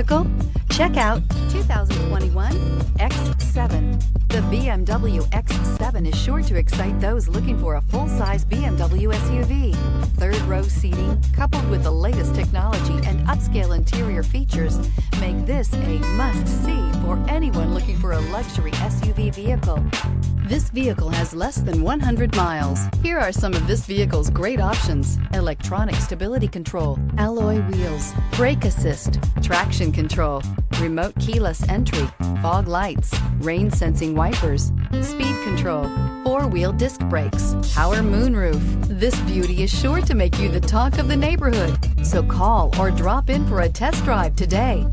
vehicle? Check out 2021 X7. The BMW X7 is sure to excite those looking for a full-size BMW SUV. Third-row seating, coupled with the latest technology and upscale interior features, make this a must-see for anyone looking for a luxury SUV vehicle. This vehicle has less than 100 miles. Here are some of this vehicle's great options: electronic stability control, alloy wheels, brake assist, traction control, remote keyless entry, fog lights, rain sensing wipers, speed control, four-wheel disc brakes, power moonroof. This beauty is sure to make you the talk of the neighborhood. So call or drop in for a test drive today.